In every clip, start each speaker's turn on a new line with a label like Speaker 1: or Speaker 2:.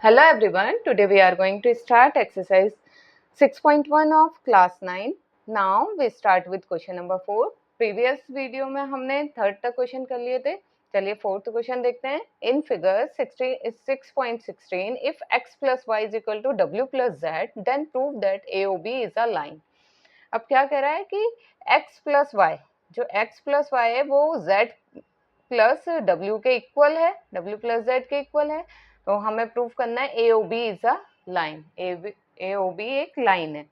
Speaker 1: Hello everyone, today we are going to start exercise 6.1 of class 9. Now we start with question number 4. Previous video में हमने third तक question कर लिए थे. चलिए फोर्थ क्वेश्चन देखते हैं. In figure 6.16, if x plus y is equal to w plus z, then prove that AOB is a line. अब क्या कह रहा है कि x plus y, जो x plus y है वो z प्लस w के इक्वल है, w प्लस z के इक्वल है. तो हमें प्रूफ करना है AOB is a line. AOB एक लाइन है.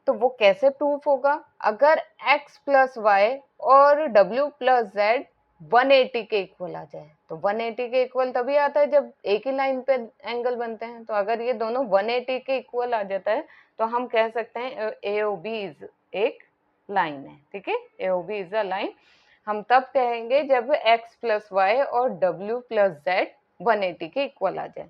Speaker 1: तो वो कैसे प्रूफ होगा? अगर x प्लस वाई और w प्लस z 180 के इक्वल आ जाए. तो 180 के इक्वल तभी आता है जब एक ही लाइन पे एंगल बनते हैं. तो अगर ये दोनों 180 के इक्वल आ जाता है तो हम कह सकते हैं AOB इज एक लाइन है. ठीक है, AOB इज अ लाइन. हम तब कहेंगे जब x प्लस वाई और w प्लस जेड 180 के इक्वल आ जाए.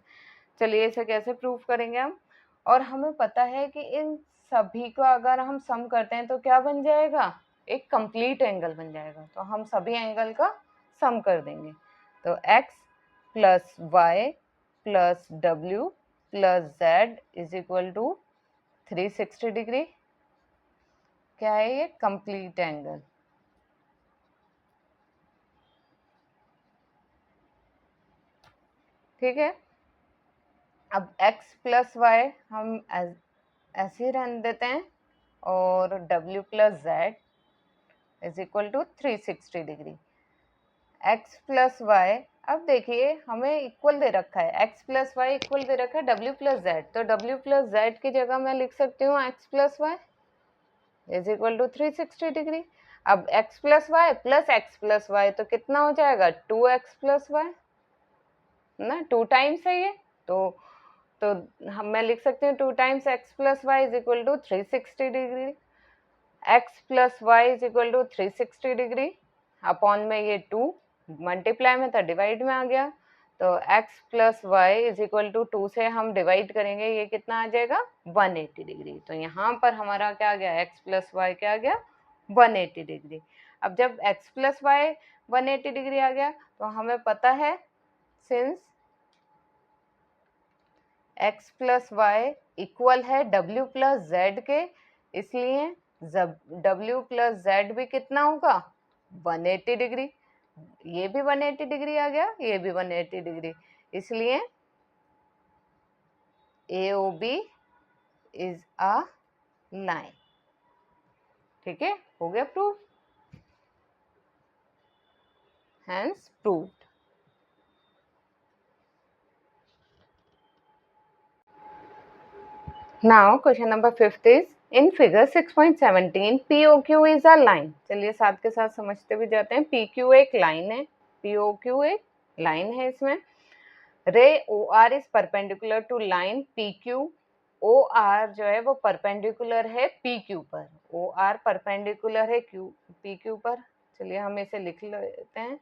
Speaker 1: चलिए इसे कैसे प्रूफ करेंगे हम. और हमें पता है कि इन सभी को अगर हम सम करते हैं तो क्या बन जाएगा? एक कंप्लीट एंगल बन जाएगा. तो हम सभी एंगल का सम कर देंगे. तो x plus y plus w plus z is equal to 360 degree. क्या है ये? Complete angle. ठीक है. अब x प्लस वाई हम ऐसे ही रहने देते हैं और w plus z is equal to 360 degree. x plus y, अब देखिए हमें इक्वल दे रखा है, x प्लस वाई इक्वल दे रखा है w प्लस जेड. तो w प्लस जेड की जगह मैं लिख सकती हूँ x plus y is equal to 360 degree. अब x plus y plus x plus y तो कितना हो जाएगा? 2x प्लस वाई ना, 2 टाइम्स है ये. तो हम मैं लिख सकती हूँ 2 times x plus y is equal to 360 degree. x plus y is equal to 360 degree upon में ये 2 मल्टीप्लाई में था, डिवाइड में आ गया. तो x plus y is equal to 2 से हम डिवाइड करेंगे, ये कितना आ जाएगा? 180 डिग्री. तो यहाँ पर हमारा क्या आ गया? x प्लस वाई क्या आ गया? 180 डिग्री. अब जब x प्लस वाई 180 डिग्री आ गया तो हमें पता है since x plus y equal है w प्लस जेड के, इसलिए w प्लस जेड भी कितना होगा? 180 डिग्री. ये भी 180 डिग्री आ गया, ये भी 180 डिग्री. इसलिए AOB इज अ लाइन. ठीक है, हो गया proof. Hence proved. Now question number 5th is in figure 6.17 POQ is a line. चलिए साथ के साथ समझते भी जाते हैं. PQ एक लाइन है, POQ एक लाइन है. इसमें रे OR is perpendicular to line PQ. OR जो है वो परपेंडिकुलर है PQ पर. OR परपेंडिकुलर है PQ पर. चलिए हम इसे लिख लेते हैं.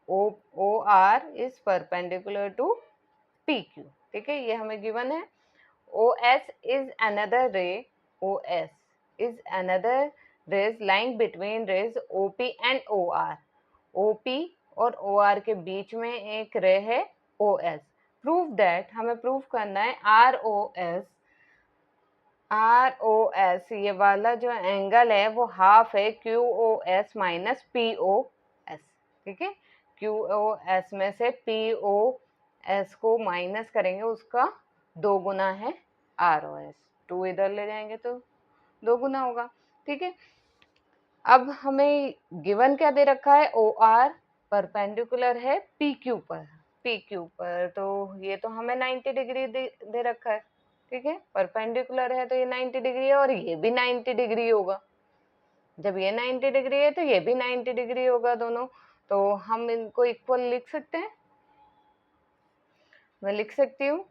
Speaker 1: OR is perpendicular to PQ. ठीक है, ये हमें गिवन है. OS is another ray. OS is another rays lying between rays OP and OR. OP और OR के बीच में एक रे है OS. Prove that, हमें प्रूफ करना है ROS ये वाला जो एंगल है वो हाफ है QOS माइनस POS. ठीक है, QOS में से POS को माइनस करेंगे, उसका 2 गुना है ROS. 2 इधर ले जाएंगे तो 2 गुना होगा. ठीक है, अब हमें गिवन क्या दे रखा है? OR परपेंडिकुलर है PQ पर. तो ये तो हमें 90 डिग्री दे रखा है. ठीक है, परपेंडिकुलर है तो ये 90 डिग्री है और ये भी 90 डिग्री होगा. जब ये 90 डिग्री है तो ये भी 90 डिग्री होगा दोनों. तो हम इनको इक्वल लिख सकते हैं. मैं लिख सकती हूँ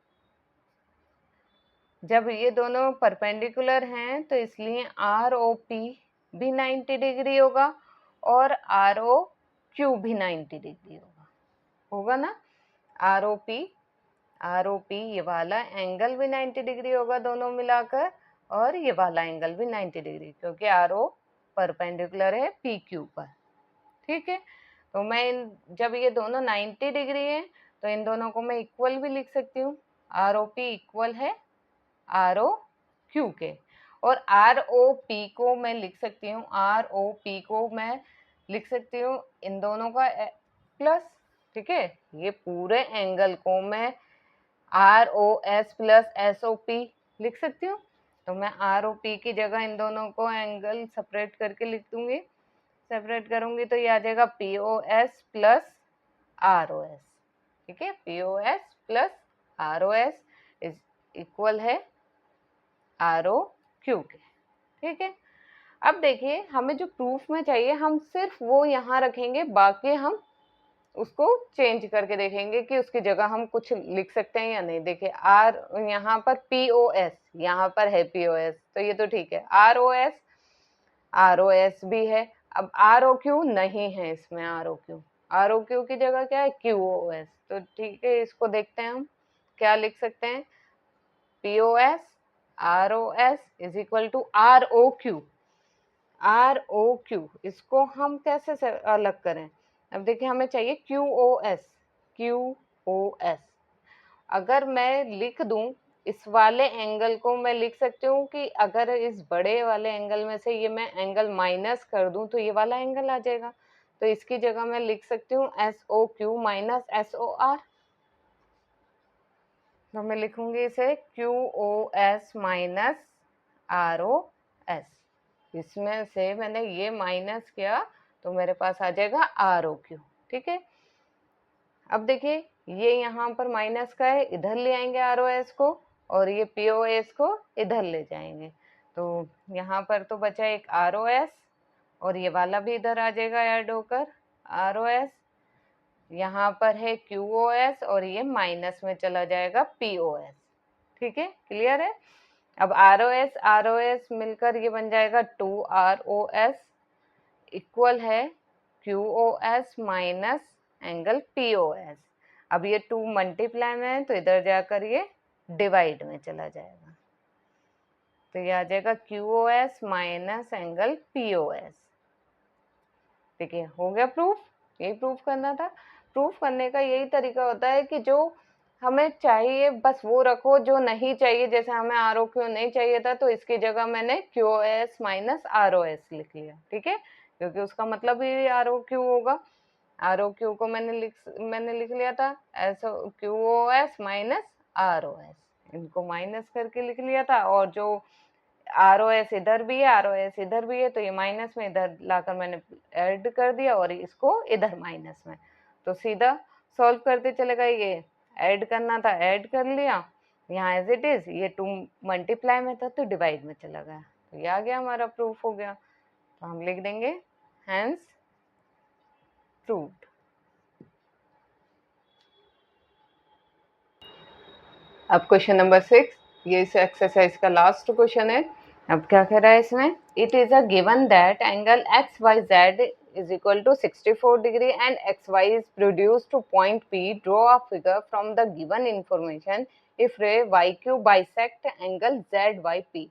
Speaker 1: जब ये दोनों परपेंडिकुलर हैं तो इसलिए ROP भी 90 डिग्री होगा और ROQ भी 90 डिग्री होगा ना. ROP ये वाला एंगल भी 90 डिग्री होगा दोनों मिलाकर, और ये वाला एंगल भी 90 डिग्री, क्योंकि RO परपेंडिकुलर है PQ पर. ठीक है, तो मैं जब ये दोनों 90 डिग्री है तो इन दोनों को मैं इक्वल भी लिख सकती हूँ, आर ओ पी इक्वल है आर ओ क्यू के। और आर ओ पी को मैं लिख सकती हूँ, आर ओ पी को मैं लिख सकती हूँ इन दोनों का प्लस, ठीक है। ये पूरे एंगल को मैं R O S plus S O P लिख सकती हूँ। तो मैं आर ओ पी की जगह इन दोनों को एंगल सेपरेट करके लिख दूंगी, सेपरेट करूंगी तो ये आ जाएगा P O S plus R O S, ठीक है। P O S plus R O S is equal है आर ओ क्यू के, ठीक है। अब देखिए हमें जो प्रूफ में चाहिए हम सिर्फ वो यहाँ रखेंगे, बाकी हम उसको चेंज करके देखेंगे कि उसकी जगह हम कुछ लिख सकते हैं या नहीं। देखिए आर यहाँ पर पी ओ एस, यहाँ पर है पी ओ एस, तो ये तो ठीक है। आर ओ एस भी है। अब आर ओ क्यू नहीं है इसमें, आर ओ क्यू की जगह क्या है, क्यू ओ एस। तो ठीक है, इसको देखते हैं हम क्या लिख सकते हैं। P O S R O S is equal to R O Q, R O Q इसको हम कैसे से अलग करें। अब देखिए हमें चाहिए Q O S, Q O S. अगर मैं लिख दूं इस वाले एंगल को, मैं लिख सकती हूँ कि अगर इस बड़े वाले एंगल में से ये मैं एंगल माइनस कर दूं तो ये वाला एंगल आ जाएगा। तो इसकी जगह मैं लिख सकती हूँ S O Q minus S O R. तो मैं लिखूंगी इसे Q O S minus R O S. इसमें से मैंने ये माइनस किया तो मेरे पास आ जाएगा आर ओ क्यू, ठीक है। अब देखिए ये यहाँ पर माइनस का है, इधर ले आएंगे आर ओ एस को, और ये पी ओ एस को इधर ले जाएंगे। तो यहाँ पर तो बचा एक आर ओ एस, और ये वाला भी इधर आ जाएगा ऐड होकर आर ओ एस। यहाँ पर है क्यू ओ एस और ये माइनस में चला जाएगा पी ओ एस, ठीक है। क्लियर है। अब आर ओ एस मिलकर ये बन जाएगा two R O S equal है Q O S minus angle P O S. अब ये टू मल्टीप्लाई में है तो इधर जाकर ये डिवाइड में चला जाएगा, तो ये आ जाएगा Q O S minus angle P O S. ठीक है, हो गया प्रूफ। यही प्रूफ करना था। प्रूफ करने का यही तरीका होता है कि जो हमें चाहिए बस वो रखो, जो नहीं चाहिए जैसे हमें आर ओ क्यू नहीं चाहिए था तो इसकी जगह मैंने Q O S minus R O S लिख लिया, ठीक है, क्योंकि उसका मतलब ही आर ओ क्यू होगा। आर ओ क्यू को मैंने लिख लिया था S Q O S minus R O S, इनको माइनस करके लिख लिया था। और जो आर ओ एस इधर भी है, आर ओ एस इधर भी है, तो ये माइनस में इधर लाकर मैंने ऐड कर दिया और इसको इधर माइनस में, तो सीधा सॉल्व करते चले गए। ये ऐड करना था, ऐड कर लिया, यहाँ एज इट इज ये टू मल्टीप्लाई में था तो डिवाइड में चला गया, तो ये आ गया हमारा प्रूफ हो गया। तो हम लिख देंगे हैंस प्रूव्ड। अब क्वेश्चन नंबर 6, ये इस एक्सरसाइज का लास्ट क्वेश्चन है। अब क्या कह रहा है इसमें, it is a given that angle X Y Z is equal to 64 degree and xy is produced to point P. Draw a figure from the given information if ray yq bisect angle zyp.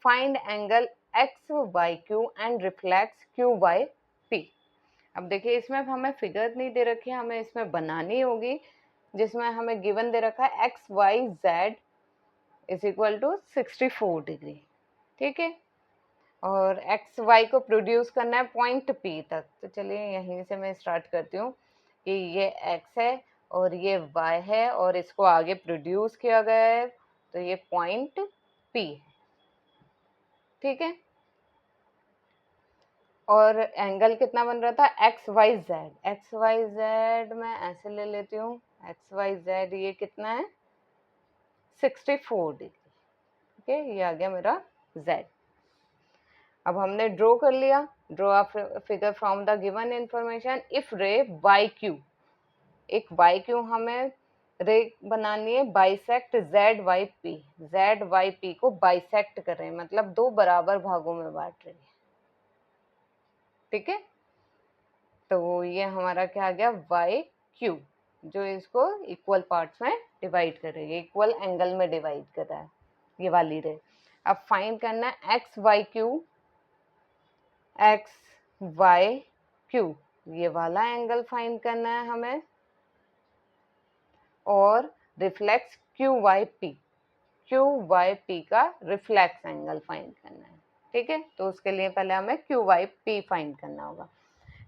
Speaker 1: Find angle xyq and reflects qyp. अब देखिए इसमें हमें figure नहीं दे रखी है, हमें इसमें बनानी होगी, जिसमें हमें गिवन दे रखा है X Y Z is equal to 64 degree, ठीक है, और एक्स वाई को प्रोड्यूस करना है पॉइंट पी तक। तो चलिए यहीं से मैं स्टार्ट करती हूँ कि ये एक्स है और ये वाई है और इसको आगे प्रोड्यूस किया गया है, तो ये पॉइंट पी है, ठीक है। और एंगल कितना बन रहा था, एक्स वाई जेड मैं ऐसे ले लेती हूँ, एक्स वाई जेड ये कितना है 64 डिग्री, ठीक है, ये आ गया मेरा जेड। अब हमने ड्रॉ कर लिया, draw a figure from the given information if रे वाई क्यू, एक वाई क्यू हमें रे बनानी है बाइसेक्ट जेड वाई पी को बाइसेक्ट कर रहे हैं, मतलब दो बराबर भागों में बांट रहे हैं, ठीक है। तो ये हमारा क्या आ गया वाई क्यू, जो इसको इक्वल पार्ट्स में डिवाइड कर रही है, इक्वल एंगल में डिवाइड कर रहा है ये वाली रे। अब फाइंड करना है एक्स वाई क्यू, ये वाला एंगल फाइंड करना है हमें, और reflex Q Y P, Q Y P का रिफ्लेक्स एंगल फाइंड करना है। ठीक है, तो उसके लिए पहले हमें क्यू वाई पी फाइंड करना होगा।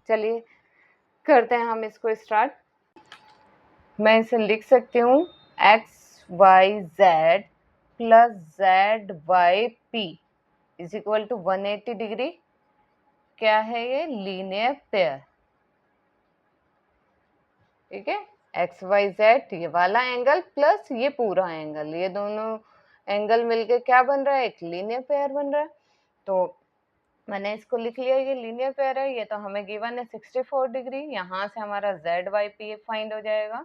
Speaker 1: चलिए करते हैं हम इसको स्टार्ट। मैं इसे लिख सकती हूँ X Y Z plus Z Y P is equal to 180 degree. क्या है ये? Linear pair. ठीक है, एक्स वाई जेड ये वाला एंगल प्लस ये पूरा एंगल, ये दोनों एंगल मिलके क्या बन रहा है? एक लीनियर पेयर बन रहा है। तो मैंने इसको लिख लिया, ये लीनियर पेयर है। ये तो हमें गिवन है 64 डिग्री। यहाँ से हमारा जेड वाई पी फाइंड हो जाएगा।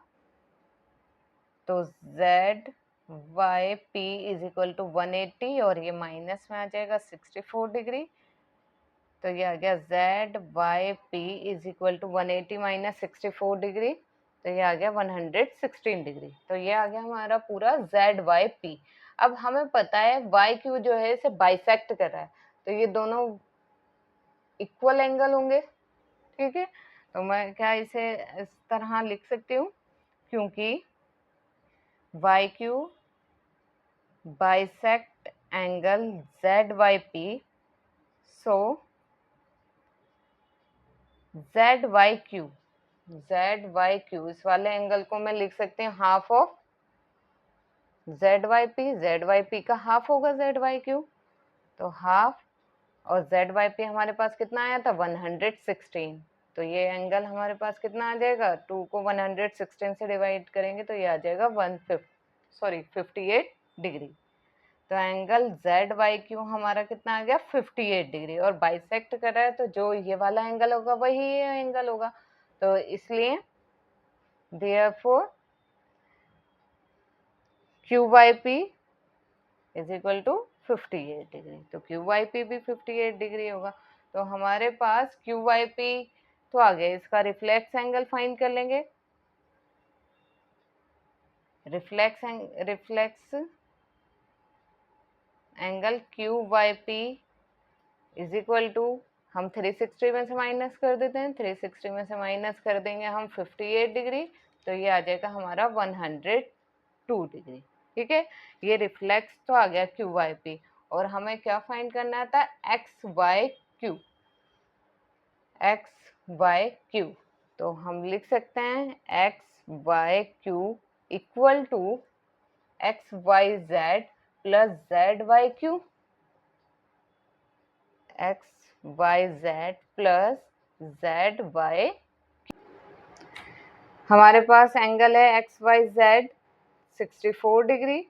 Speaker 1: तो Z Y P is equal to 180 और ये माइनस में आ जाएगा 64 डिग्री। तो ये आ गया Z Y P is equal to 180 minus 64 degree, तो ये आ गया 116 डिग्री। तो ये आ गया हमारा पूरा जेड वाई पी। अब हमें पता है वाई क्यू जो है इसे बाइसेक्ट कर रहा है, तो ये दोनों इक्वल एंगल होंगे। ठीक है, तो मैं क्या इसे इस तरह लिख सकती हूँ, क्योंकि Y Q bisect angle Z Y P, so Z Y Q, Z Y Q इस वाले एंगल को मैं लिख सकती हूँ half of Z Y P. Z Y P का हाफ होगा जेड वाई क्यू, तो हाफ, और जेड वाई पी हमारे पास कितना आया था? 116। तो ये एंगल हमारे पास कितना आ जाएगा? 2 को 116 से डिवाइड करेंगे तो ये आ जाएगा 58 डिग्री। तो एंगल जेड वाई क्यू हमारा कितना आ गया? 58 डिग्री। और बाइसेक्ट कर रहा है तो जो ये वाला एंगल होगा वही ये एंगल होगा। तो इसलिए therefore Q Y P is equal to 58 degree. तो क्यू वाई पी भी 58 डिग्री होगा। तो हमारे पास क्यू वाई पी तो आ गया, इसका रिफ्लेक्स एंगल फाइंड कर लेंगे। Reflex angle Q Y P is equal to, हम 360 में से माइनस कर देते हैं, 360 में से माइनस कर देंगे हम 58 डिग्री, तो ये आ जाएगा हमारा 102 डिग्री। ठीक है, ये रिफ्लेक्स तो आ गया क्यू वाई पी। और हमें क्या फाइंड करना था? X Y Q, X Y Q. तो हम लिख सकते हैं X Y Q equal to X Y Z plus Z Y Q, X Y Z plus Z Y. हमारे पास एंगल है X Y Z 64 degree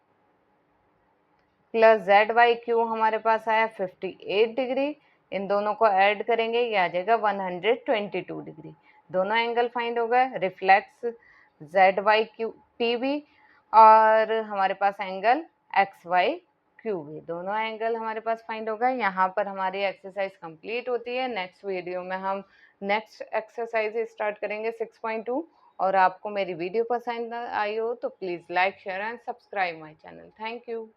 Speaker 1: plus Z Y Q हमारे पास आया 58 डिग्री। इन दोनों को ऐड करेंगे, ये आ जाएगा 122 डिग्री। दोनों एंगल फाइंड हो गए, reflex Z Y Q P भी और हमारे पास एंगल एक्स वाई क्यू भी, दोनों एंगल हमारे पास फाइंड हो गए। यहाँ पर हमारी एक्सरसाइज कंप्लीट होती है। नेक्स्ट वीडियो में हम नेक्स्ट एक्सरसाइज स्टार्ट करेंगे 6.2। और आपको मेरी वीडियो पसंद आई हो तो please like share and subscribe my channel. Thank you.